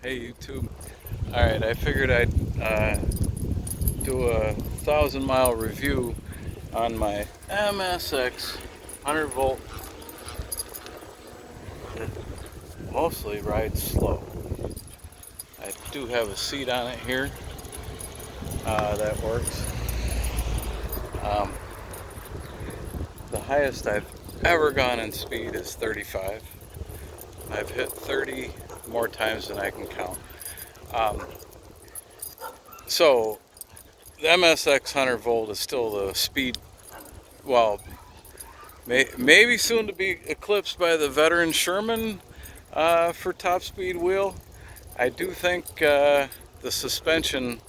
Hey YouTube. Alright, I figured I'd do a 1,000-mile review on my MSX 100 volt that mostly rides slow. I do have a seat on it here that works. Um, the highest I've ever gone in speed is 35. I've hit 30 more times than I can count. Um, so the MSX 100 volt is still the speed, well, maybe soon to be eclipsed by the veteran Sherman for top speed wheel. I do think the suspension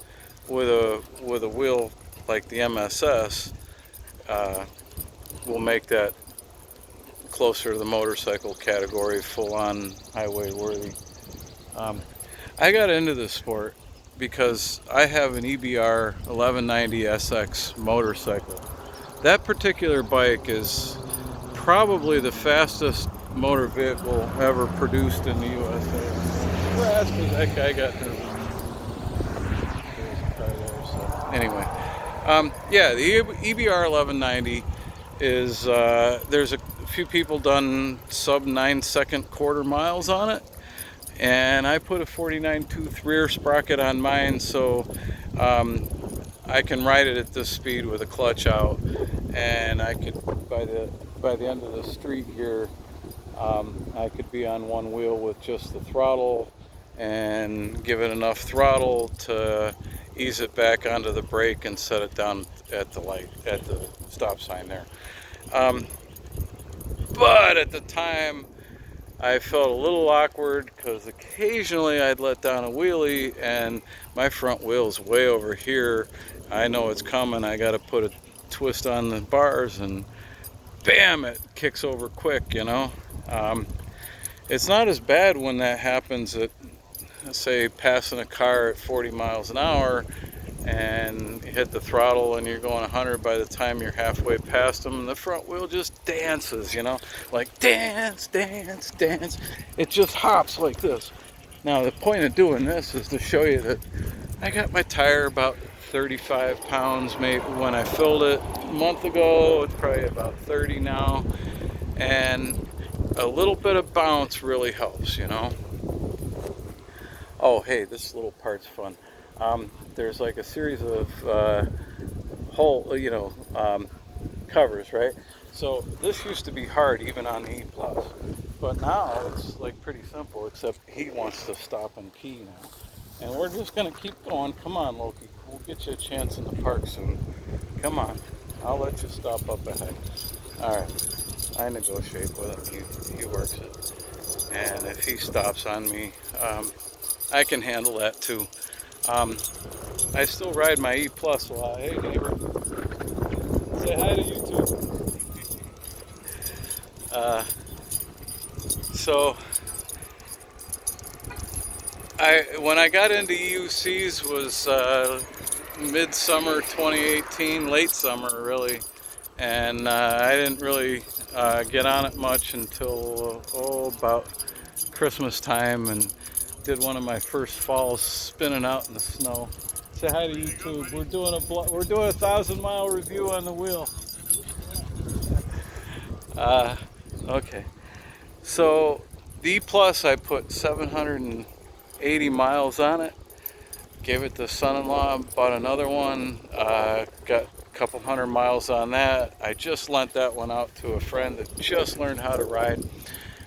with a wheel like the MSS will make that closer to the motorcycle category, full on highway worthy. Um, I got into this sport because I have an EBR 1190 SX motorcycle. That particular bike is probably the fastest motor vehicle ever produced in the USA. Well, that's because that guy got nervous. There's a car there, so anyway. Yeah, the EBR 1190 is, there's a few people done sub 9-second quarter miles on it. And I put a 49 tooth rear sprocket on mine, so I can ride it at this speed with a clutch out, and I could by the end of the street here, I could be on one wheel with just the throttle and give it enough throttle to ease it back onto the brake and set it down at the light, at the stop sign there. But at the time, I felt a little awkward because occasionally I'd let down a wheelie and my front wheel's way over here. I know it's coming. I got to put a twist on the bars and bam, it kicks over quick, you know. It's not as bad when that happens at, say, passing a car at 40 miles an hour and you hit the throttle and you're going 100 by the time you're halfway past them, and the front wheel just dances, you know, like dance, dance, dance. It just hops like this. Now the point of doing this is to show you that I got my tire about 35 pounds maybe when I filled it a month ago. It's probably about 30 now, and a little bit of bounce really helps, you know. Oh, hey, this little part's fun. There's like a series of covers, right? So this used to be hard even on the E+, but now it's like pretty simple, except he wants to stop and pee now. And we're just gonna keep going. Come on, Loki. We'll get you a chance in the park soon. Come on. I'll let you stop up ahead. All right. I negotiate with him. He works it. And if he stops on me, I can handle that too. I still ride my E Plus a lot. Hey neighbor, say hi to YouTube. So when I got into EUCs was midsummer 2018, late summer really, and I didn't really get on it much until about Christmas time, and did one of my first falls spinning out in the snow. Say hi to YouTube. We're doing a 1,000-mile review on the wheel. Okay. So the Plus, I put 780 miles on it. Gave it to son-in-law. Bought another one. Got a couple hundred miles on that. I just lent that one out to a friend that just learned how to ride,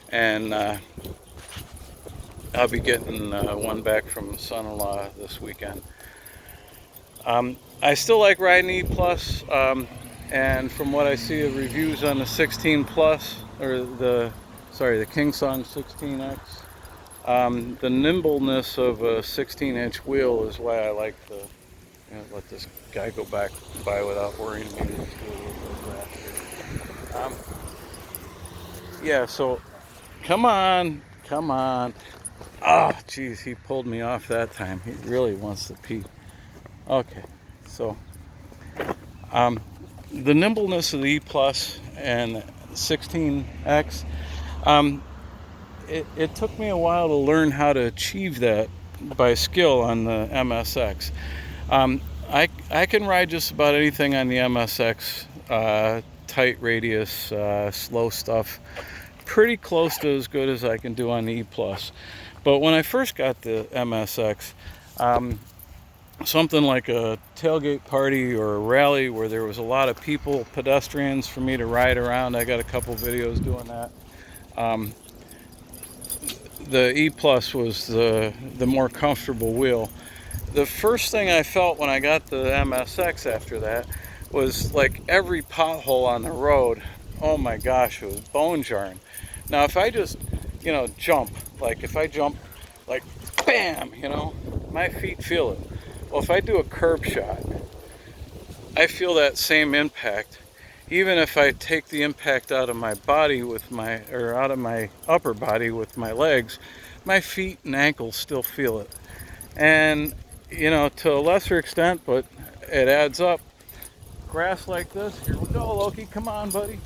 and I'll be getting one back from son-in-law this weekend. I still like riding E Plus, and from what I see of reviews on the 16 Plus, or the King Song 16X, the nimbleness of a 16-inch wheel is why I like to let this guy go back by without worrying maybe it's going to yeah, so come on. Oh, geez, he pulled me off that time. He really wants to pee. Okay, so the nimbleness of the E Plus and 16X, it took me a while to learn how to achieve that by skill on the MSX. I can ride just about anything on the MSX, tight radius, slow stuff, pretty close to as good as I can do on the E+. But when I first got the MSX, something like a tailgate party or a rally where there was a lot of people, pedestrians, for me to ride around, I got a couple videos doing that. The E Plus was the more comfortable wheel. The first thing I felt when I got the MSX after that was like every pothole on the road, oh my gosh, it was bone jarring. Now if I just, jump, like if I jump like bam, my feet feel it. Well, if I do a curb shot, I feel that same impact. Even if I take the impact out of my body out of my upper body with my legs, my feet and ankles still feel it. And, to a lesser extent, but it adds up. Grass like this, here we go, Loki, come on, buddy.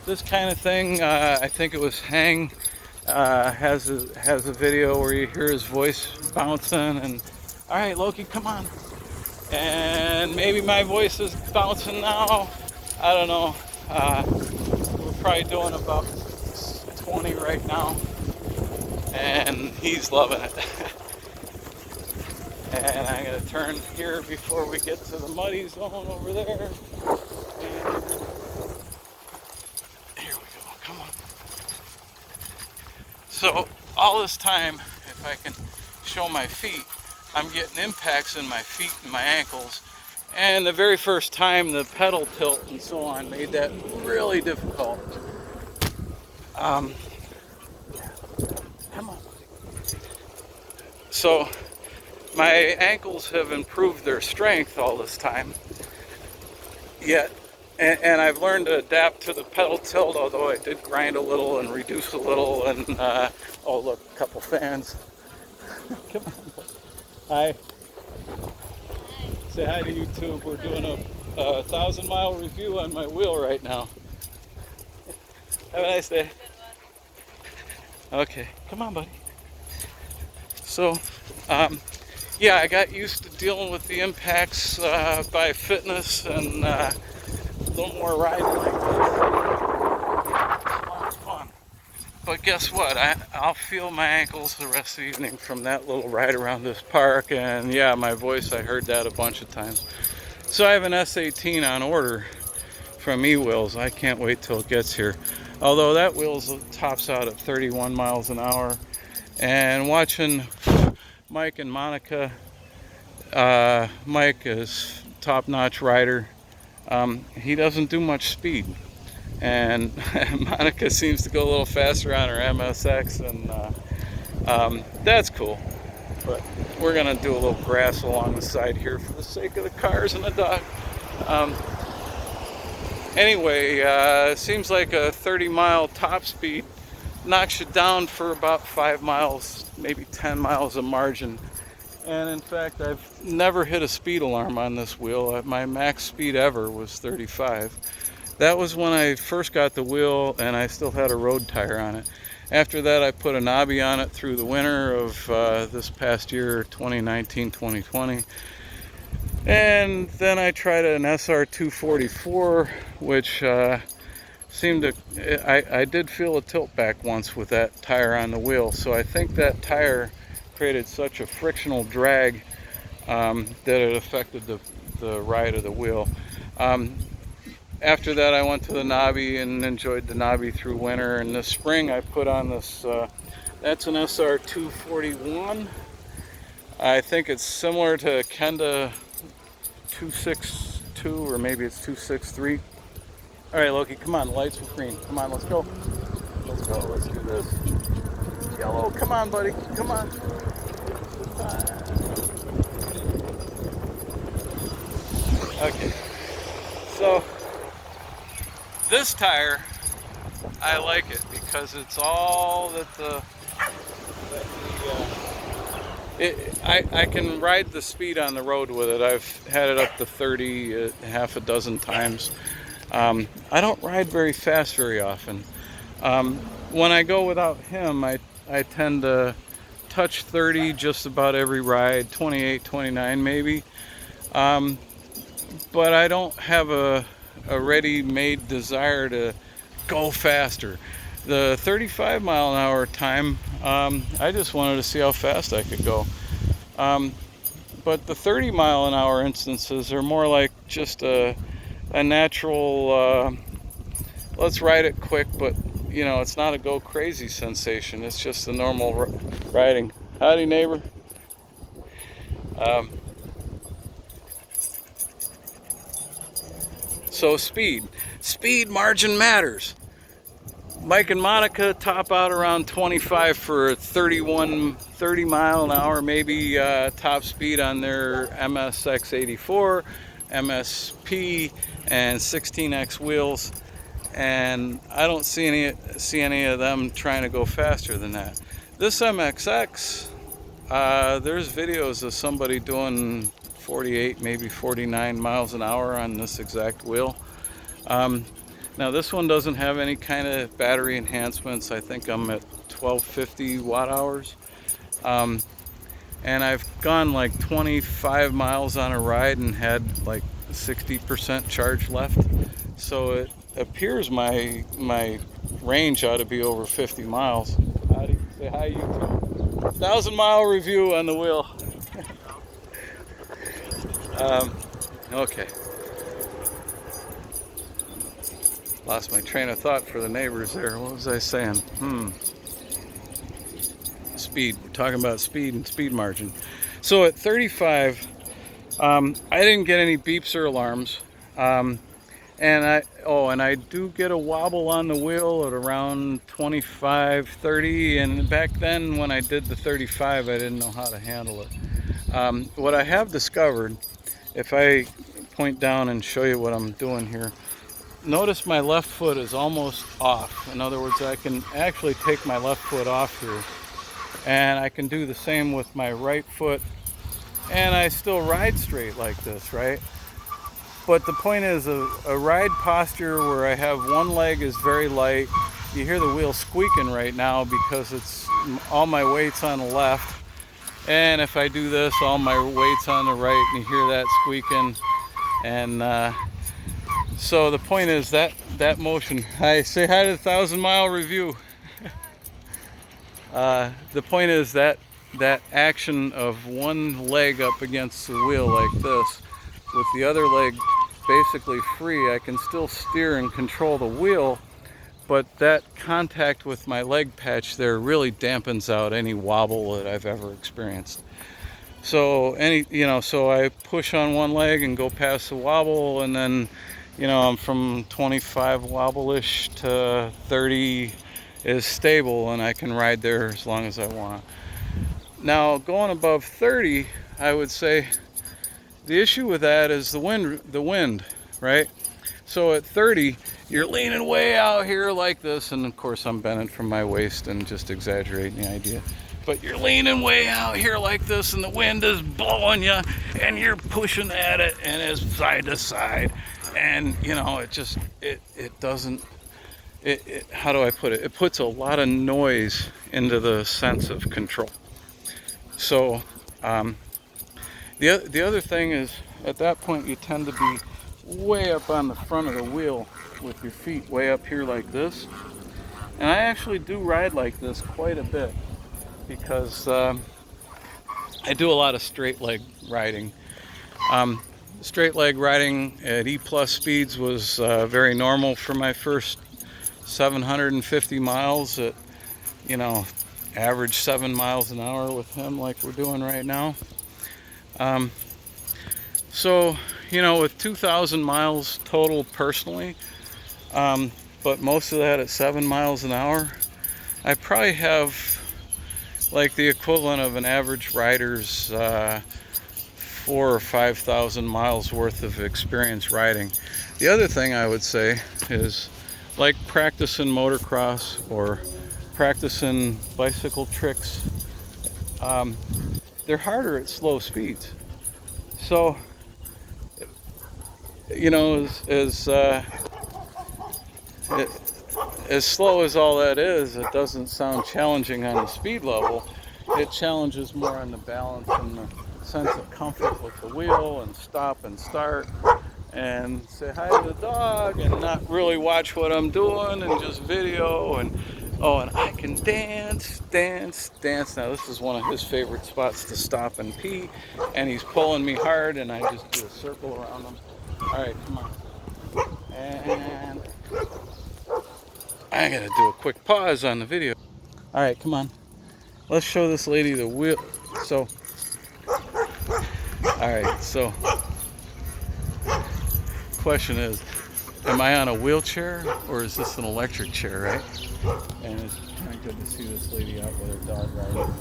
This kind of thing, I think it was Hang, has a video where you hear his voice bouncing, and all right, Loki, come on. And maybe my voice is bouncing now. I don't know. We're probably doing about 20 right now, and he's loving it. And I'm gonna turn here before we get to the muddy zone over there. And here we go. Come on. So all this time, if I can show my feet, I'm getting impacts in my feet and my ankles. And the very first time, the pedal tilt and so on made that really difficult. Come on. So my ankles have improved their strength all this time. Yet, and I've learned to adapt to the pedal tilt, although I did grind a little and reduce a little. And oh look, a couple fans. Come on. Hi. Say hi to YouTube. We're doing a 1,000-mile review on my wheel right now. Have a nice day. Okay, come on, buddy. So, yeah, I got used to dealing with the impacts by fitness and a little more riding like this. It's fun. But guess what? I'll feel my ankles the rest of the evening from that little ride around this park. And yeah, my voice, I heard that a bunch of times. So I have an S18 on order from E-Wheels. I can't wait till it gets here. Although that wheel tops out at 31 miles an hour. And watching Mike and Monica, Mike is top-notch rider. He doesn't do much speed. And Monica seems to go a little faster on her MSX, and that's cool. But we're gonna do a little grass along the side here for the sake of the cars and the dog. Anyway, seems like a 30-mile top speed knocks you down for about 5 miles, maybe 10 miles of margin. And in fact, I've never hit a speed alarm on this wheel. My max speed ever was 35. That was when I first got the wheel and I still had a road tire on it. After that, I put a knobby on it through the winter of this past year, 2019-2020. And then I tried an SR244, which seemed to, I did feel a tilt back once with that tire on the wheel. So I think that tire created such a frictional drag that it affected the ride of the wheel. After that, I went to the knobby and enjoyed the knobby through winter. And this spring, I put on this, that's an SR241. I think it's similar to Kenda 262, or maybe it's 263. All right, Loki, come on, the lights are green. Come on, let's go. Let's go, let's do this. Yellow, come on, buddy, come on. Okay, so this tire, I like it because it's all that I can ride the speed on the road with it. I've had it up to 30 half a dozen times. I don't ride very fast very often. When I go without him, I I tend to touch 30 just about every ride, 28, 29 maybe. Um, but I don't have a ready-made desire to go faster. The 35 mile an hour time, I just wanted to see how fast I could go. Um, but the 30 mile an hour instances are more like just a natural, let's ride it quick, but you know, it's not a go crazy sensation. It's just a normal riding. Howdy, neighbor. Um, so speed margin matters. Mike and Monica top out around 25 for 30 mile an hour, maybe top speed on their MSX 84, MSP, and 16X wheels. And I don't see any of them trying to go faster than that. This MXX, there's videos of somebody doing 48, maybe 49 miles an hour on this exact wheel. Now this one doesn't have any kind of battery enhancements. I think I'm at 1250 watt hours. And I've gone like 25 miles on a ride and had like 60% charge left. So it appears my range ought to be over 50 miles. Howdy, say hi YouTube. 1,000-mile review on the wheel. Okay. Lost my train of thought for the neighbors there. What was I saying? Speed. We're talking about speed and speed margin. So at 35, I didn't get any beeps or alarms. And I do get a wobble on the wheel at around 25, 30. And back then when I did the 35, I didn't know how to handle it. What I have discovered, if I point down and show you what I'm doing here, notice my left foot is almost off. In other words, I can actually take my left foot off here, and I can do the same with my right foot, and I still ride straight like this, right? But the point is, a ride posture where I have one leg is very light. You hear the wheel squeaking right now because it's all my weight's on the left, and if I do this, all my weight's on the right, and you hear that squeaking. And so the point is that motion. Hi, say hi to the 1,000-mile review. The point is that action of one leg up against the wheel like this, with the other leg basically free, I can still steer and control the wheel, but that contact with my leg patch there really dampens out any wobble that I've ever experienced. So so I push on one leg and go past the wobble, and then I'm from 25 wobble-ish to 30 is stable, and I can ride there as long as I want. Now going above 30, I would say the issue with that is the wind, right? So at 30, you're leaning way out here like this, and of course I'm bending from my waist and just exaggerating the idea. But you're leaning way out here like this, and the wind is blowing you, and you're pushing at it, and it's side to side, and it doesn't. How do I put it? It puts a lot of noise into the sense of control. So the other thing is, at that point you tend to be way up on the front of the wheel with your feet way up here like this. And I actually do ride like this quite a bit because I do a lot of straight leg riding. Straight leg riding at E+ speeds was very normal for my first 750 miles at, average 7 miles an hour with him like we're doing right now. So, with 2,000 miles total personally, but most of that at 7 miles an hour, I probably have like the equivalent of an average rider's 4,000 or 5,000 miles worth of experience riding. The other thing I would say is, like practicing motocross or practicing bicycle tricks, they're harder at slow speeds. So, as slow as all that is, it doesn't sound challenging on the speed level. It challenges more on the balance and the sense of comfort with the wheel, and stop and start and say hi to the dog and not really watch what I'm doing and just video. And oh, and I can dance. Now this is one of his favorite spots to stop and pee, and he's pulling me hard, and I just do a circle around him. All right, come on. And I gotta do a quick pause on the video. All right, come on. Let's show this lady the wheel. So, all right, so question is, am I on a wheelchair or is this an electric chair, right? And it's kind of good to see this lady out with her dog riding.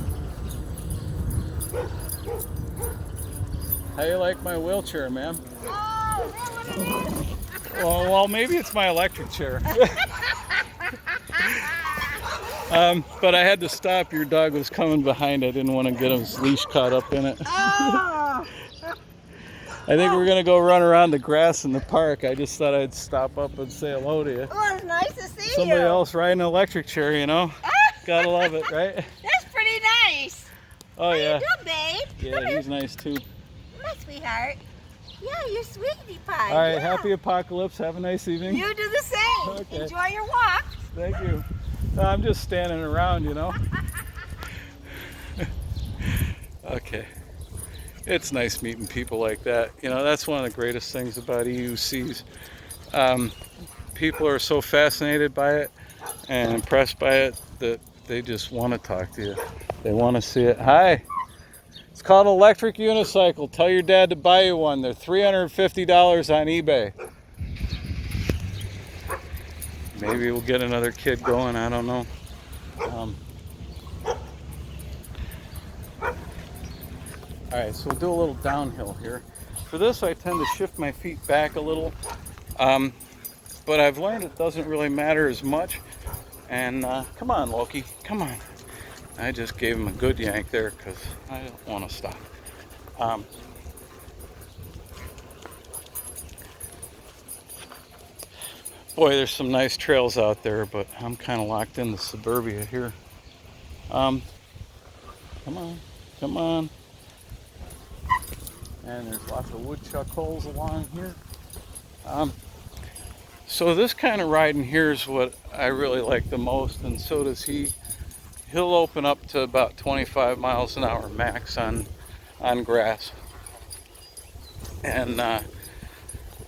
How you like my wheelchair, ma'am? Oh, well, maybe it's my electric chair. But I had to stop. Your dog was coming behind. I didn't want to get his leash caught up in it. I think we're going to go run around the grass in the park. I just thought I'd stop up and say hello to you. Oh, it's nice to see Somebody else riding an electric chair, you know? Gotta love it, right? That's pretty nice. Oh, yeah. How you doing, babe? Yeah, he's nice, too. My sweetheart. Yeah, you're sweetie pie. All right, yeah. Happy apocalypse. Have a nice evening. You do the same. Okay. Enjoy your walk. Thank you. I'm just standing around, you know? Okay. It's nice meeting people like that. You know, that's one of the greatest things about EUCs. People are so fascinated by it and impressed by it that they just want to talk to you. They want to see it. Hi. It's called an electric unicycle. Tell your dad to buy you one. They're $350 on eBay. Maybe we'll get another kid going. I don't know. All right, so we'll do a little downhill here. For this, I tend to shift my feet back a little, but I've learned it doesn't really matter as much. And come on, Loki, come on. I just gave him a good yank there because I don't want to stop. Boy, there's some nice trails out there, but I'm kind of locked into suburbia here. Come on, come on. And there's lots of woodchuck holes along here. So this kind of riding here is what I really like the most, and so does he. He'll open up to about 25 miles an hour max on grass. And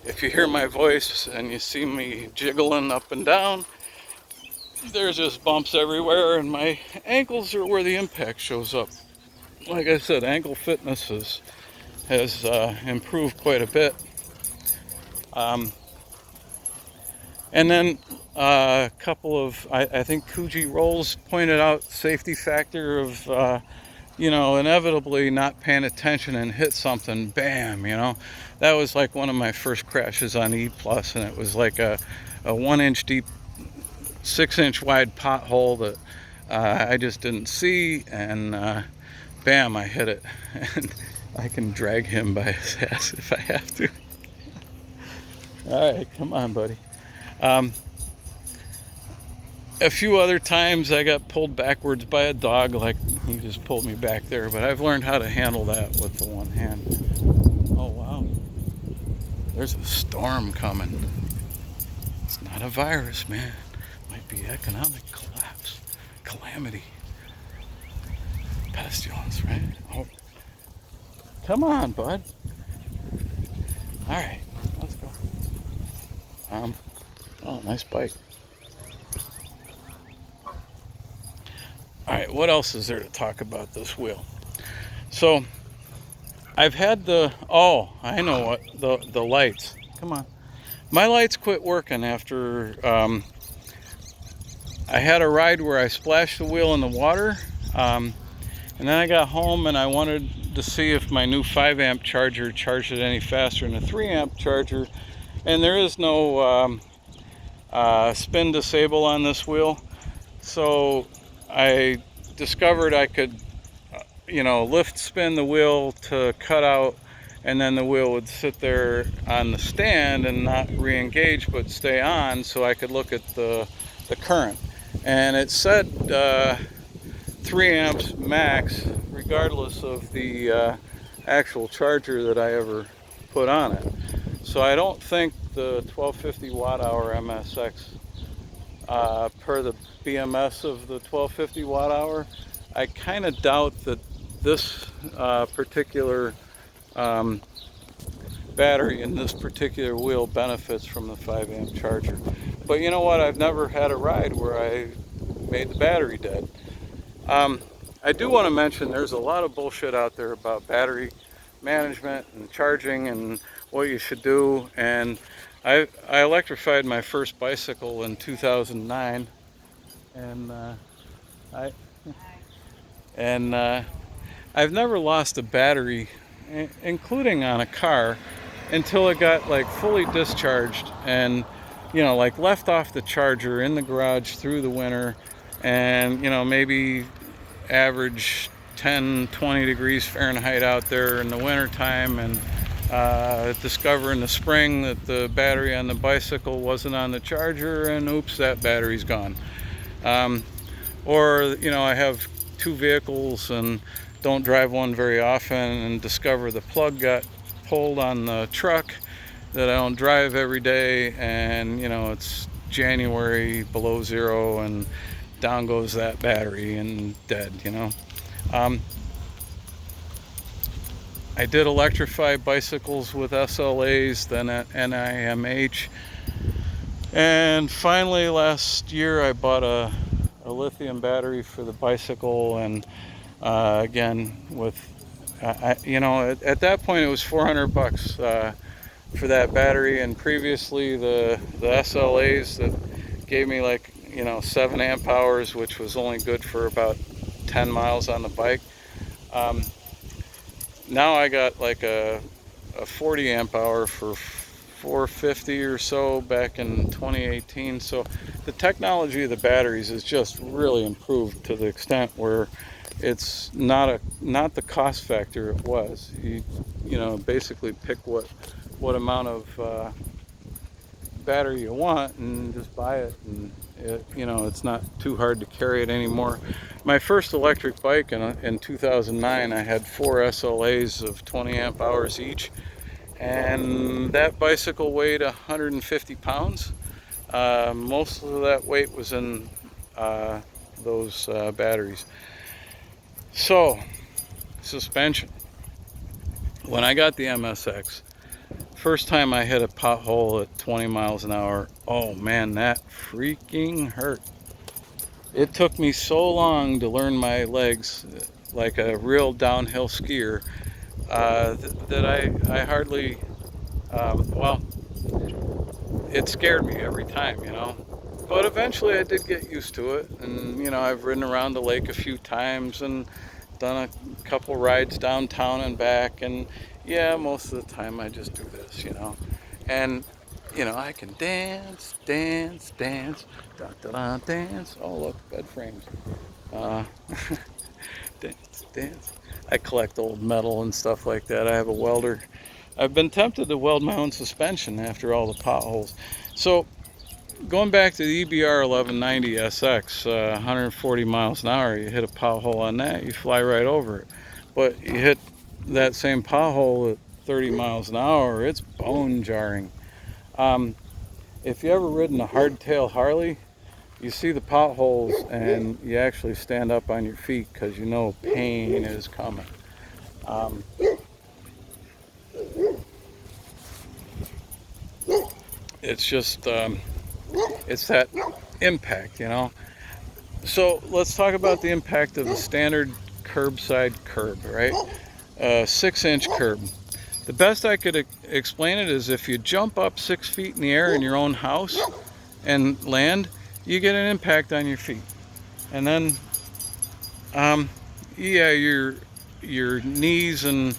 if you hear my voice and you see me jiggling up and down, there's just bumps everywhere, and my ankles are where the impact shows up. Like I said, ankle fitness has improved quite a bit. And then a couple of, I think Coogee Rolls pointed out safety factor of, you know, inevitably not paying attention and hit something, bam, you know. That was like one of my first crashes on E+, and it was like a 1 inch deep, 6 inch wide pothole that I just didn't see, and bam, I hit it. And I can drag him by his ass if I have to. All right, come on, buddy. A few other times I got pulled backwards by a dog, like he just pulled me back there, but I've learned how to handle that with the one hand. Oh, wow. There's a storm coming. It's not a virus, man. It might be economic collapse, calamity, pestilence, right? Oh. Come on, bud. All right, let's go. Oh, nice bike. All right, what else is there to talk about this wheel? So, I've had I know what, the lights. Come on. My lights quit working after I had a ride where I splashed the wheel in the water. And then I got home and I wanted to see if my new 5 amp charger charged it any faster than a 3 amp charger. And there is no spin disable on this wheel. So I discovered I could, lift spin the wheel to cut out, and then the wheel would sit there on the stand and not re-engage but stay on, so I could look at the the current. And it said 3 amps max, regardless of the actual charger that I ever put on it. So I don't think the 1250 watt hour MSX, per the BMS of the 1250 watt hour, I kind of doubt that this particular battery in this particular wheel benefits from the 5 amp charger. But you know what? I've never had a ride where I made the battery dead. I do want to mention there's a lot of bullshit out there about battery management and charging and what you should do. And I electrified my first bicycle in 2009, and I and I've never lost a battery, including on a car, until it got like fully discharged and, you know, like left off the charger in the garage through the winter, and, you know, maybe average 10-20 degrees Fahrenheit out there in the winter time, and discover in the spring that the battery on the bicycle wasn't on the charger, and oops, that battery's gone. Or, you know, I have 2 vehicles and don't drive one very often, and discover the plug got pulled on the truck that I don't drive every day, and, you know, it's January, below zero, and down goes that battery and dead, you know. I did electrify bicycles with SLAs, then at NIMH, and finally last year I bought a lithium battery for the bicycle, and again with you know, at that point it was $400 for that battery, and previously the SLAs that gave me, like, you know, 7 amp hours, which was only good for about 10 miles on the bike. Now I got like a 40 amp hour for $450 or so back in 2018. So the technology of the batteries has just really improved to the extent where it's not the cost factor it was. You know, basically pick what amount of battery you want and just buy it, and you know, it's not too hard to carry it anymore. My first electric bike in 2009, I had 4 SLAs of 20 amp hours each, and that bicycle weighed 150 pounds. Most of that weight was in those batteries. So, suspension. When I got the MSX, first time I hit a pothole at 20 miles an hour, oh man, that freaking hurt. It took me so long to learn my legs like a real downhill skier, that I hardly, well, it scared me every time, you know. But eventually I did get used to it, and, you know, I've ridden around the lake a few times and done a couple rides downtown and back, and yeah, most of the time I just do this, you know. And, you know, I can dance, dance, dance, da da da, dance. Oh, look, bed frames. Uh, dance, dance. I collect old metal and stuff like that. I have a welder. I've been tempted to weld my own suspension after all the potholes. So, going back to the EBR 1190 SX, 140 miles an hour, you hit a pothole on that, you fly right over it. But you hit that same pothole at 30 miles an hour, it's bone jarring. If you ever ridden a hardtail Harley, you see the potholes and you actually stand up on your feet because you know pain is coming. It's just, it's that impact, you know. So let's talk about the impact of the standard curbside curb, right? 6-inch curb. The best I could explain it is if you jump up 6 feet in the air in your own house and land, you get an impact on your feet. And then, yeah, your knees, and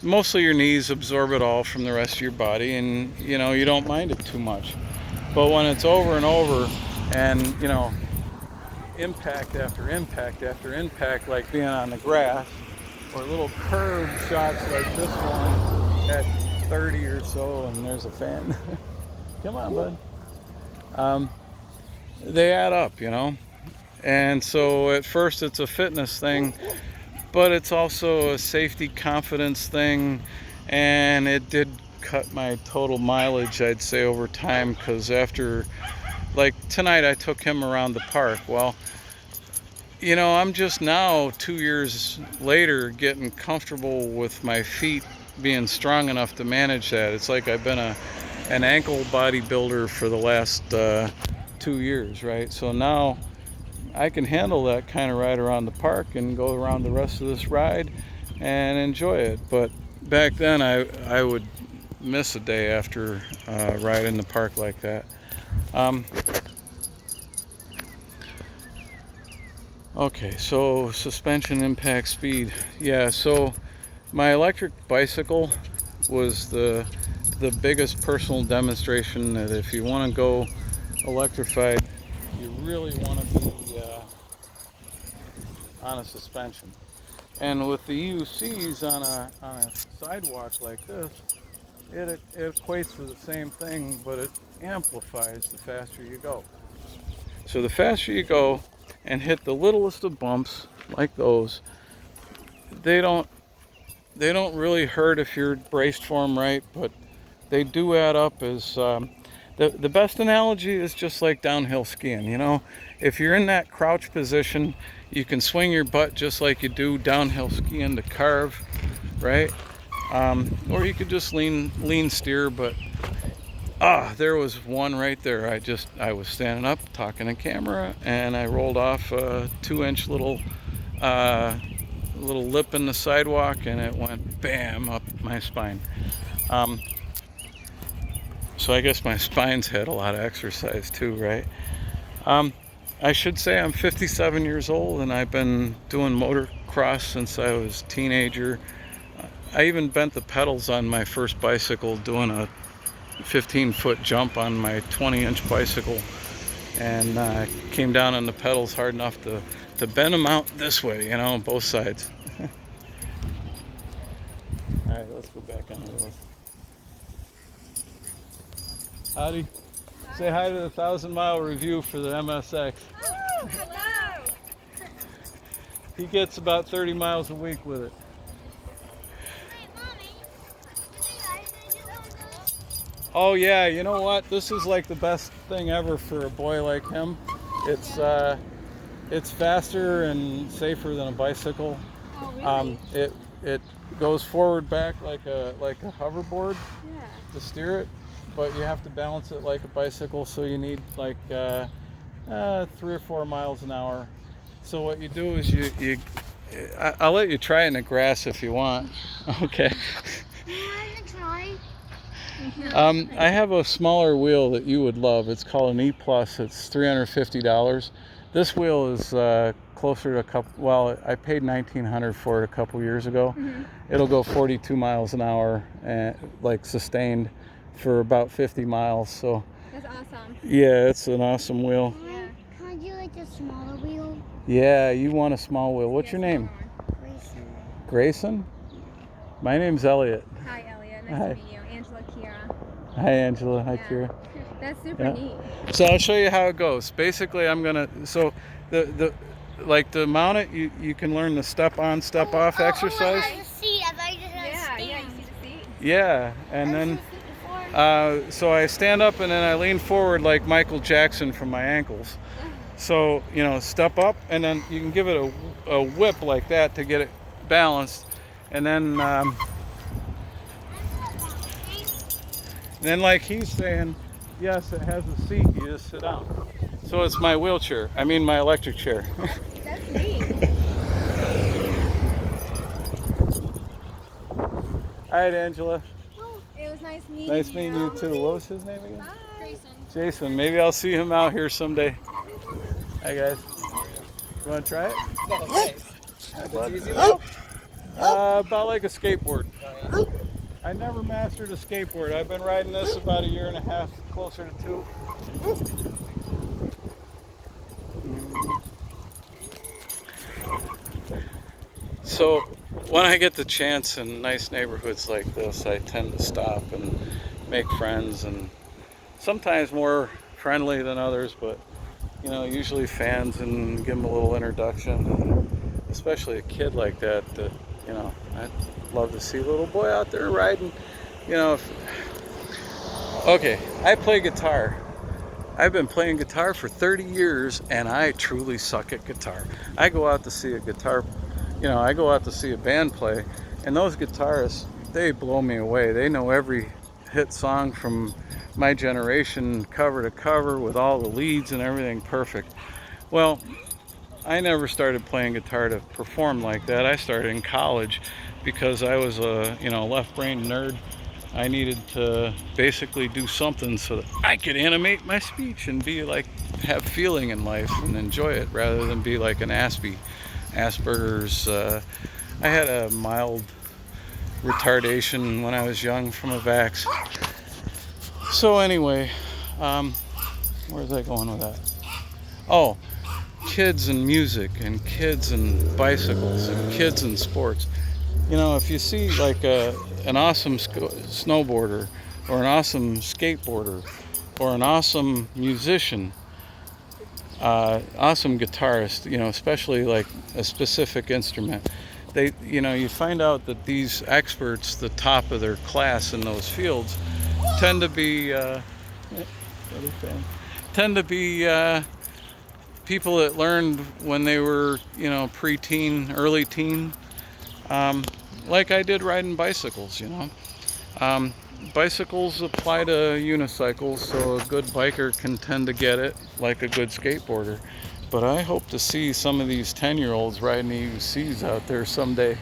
mostly your knees, absorb it all from the rest of your body, and, you know, you don't mind it too much. But when it's over and over, and, you know, impact after impact after impact, like being on the grass, or little curved shots like this one at 30 or so, and there's a fan. Come on, bud. they add up, you know. And so at first it's a fitness thing, but it's also a safety confidence thing, and it did cut my total mileage, I'd say, over time, because after, like tonight, I took him around the park. Well, you know, I'm just now 2 years later getting comfortable with my feet being strong enough to manage that. It's like I've been an ankle bodybuilder for the last 2 years, right? So now I can handle that kind of ride around the park and go around the rest of this ride and enjoy it. But back then I would miss a day after riding the park like that. Um, okay, so suspension impact speed. Yeah, so my electric bicycle was the biggest personal demonstration that if you want to go electrified, you really want to be on a suspension. And with the EUCs on a sidewalk like this, it equates to the same thing, but it amplifies the faster you go. So the faster you go and hit the littlest of bumps like those, they don't they don't really hurt if you're braced for them right, but they do add up as the best analogy is just like downhill skiing. You know, if you're in that crouch position, you can swing your butt just like you do downhill skiing to carve, right? Or you could just lean steer. But there was one right there. I was standing up talking to camera, and I rolled off a 2-inch little lip in the sidewalk, and it went bam up my spine. So I guess my spine's had a lot of exercise too, right? Um, I should say I'm 57 years old, and I've been doing motocross since I was a teenager. I even bent the pedals on my first bicycle doing a 15-foot jump on my 20-inch bicycle, and came down on the pedals hard enough to bend them out this way, you know, both sides. All right, let's go back on the road. Howdy. Say hi to the 1,000-mile review for the MSX. Oh, hello. He gets about 30 miles a week with it. Oh yeah, you know what? This is like the best thing ever for a boy like him. It's faster and safer than a bicycle. Oh, really? It goes forward back like a hoverboard Yeah. to steer it, but you have to balance it like a bicycle, so you need like 3 or 4 miles an hour. So what you do is I'll let you try it in the grass if you want. Okay. I have a smaller wheel that you would love. It's called an E Plus. It's $350. This wheel is closer to a couple. Well, I paid $1,900 for it a couple years ago. Mm-hmm. It'll go 42 miles an hour, like sustained, for about 50 miles. So That's awesome. yeah, it's an awesome wheel. Yeah. Can I do like a smaller wheel? Yeah, you want a small wheel. What's Yes, your name? Grayson. Grayson? My name's Elliot. Hi, Elliot. Nice Hi. to meet you. Angela, Kira. Hi, Angela. Hi, Yeah. Kira. That's super Yeah. neat. So I'll show you how it goes. Basically, so the like to mount it, you can learn the step on, step off exercise. Oh, see, I thought you just had a Yeah, stand. yeah. You see the seat? Yeah, and then Before. so I stand up and then I lean forward like Michael Jackson from my ankles. So, you know, step up, and then you can give it a whip like that to get it balanced, and then like he's saying, yes, it has a seat. You just sit down. So it's my wheelchair. I mean, my electric chair. That's neat. All right, Angela. It was nice meeting you. Nice meeting you too. What was his name again? Bye. Grayson. Jason. Maybe I'll see him out here someday. Hi guys. You want to try it? About like a skateboard. I never mastered a skateboard. I've been riding this about 1.5 years, closer to 2. So when I get the chance in nice neighborhoods like this, I tend to stop and make friends, and sometimes more friendly than others, but you know, usually fans and give them a little introduction. Especially a kid like that, you know, I'd love to see a little boy out there riding, you know. Okay, I play guitar. I've been playing guitar for 30 years and I truly suck at guitar. I go out to see a guitar, you know, I go out to see a band play, and those guitarists, they blow me away. They know every hit song from my generation cover to cover with all the leads and everything perfect. Well, I never started playing guitar to perform like that. I started in college because I was a, you know, left-brain nerd. I needed to basically do something so that I could animate my speech and be like, have feeling in life and enjoy it rather than be like an Asperger's. I had a mild retardation when I was young from a vax. So anyway, where was I going with that? Oh, kids and music and kids and bicycles and kids and sports. You know, if you see like an awesome snowboarder or an awesome skateboarder or an awesome musician, awesome guitarist, you know, especially like a specific instrument, they, you know, you find out that these experts, the top of their class in those fields, tend to be people that learned when they were, you know, preteen, early teen, like I did riding bicycles, you know. Bicycles apply to unicycles, so a good biker can tend to get it like a good skateboarder. But I hope to see some of these 10-year-olds riding EUCs out there someday.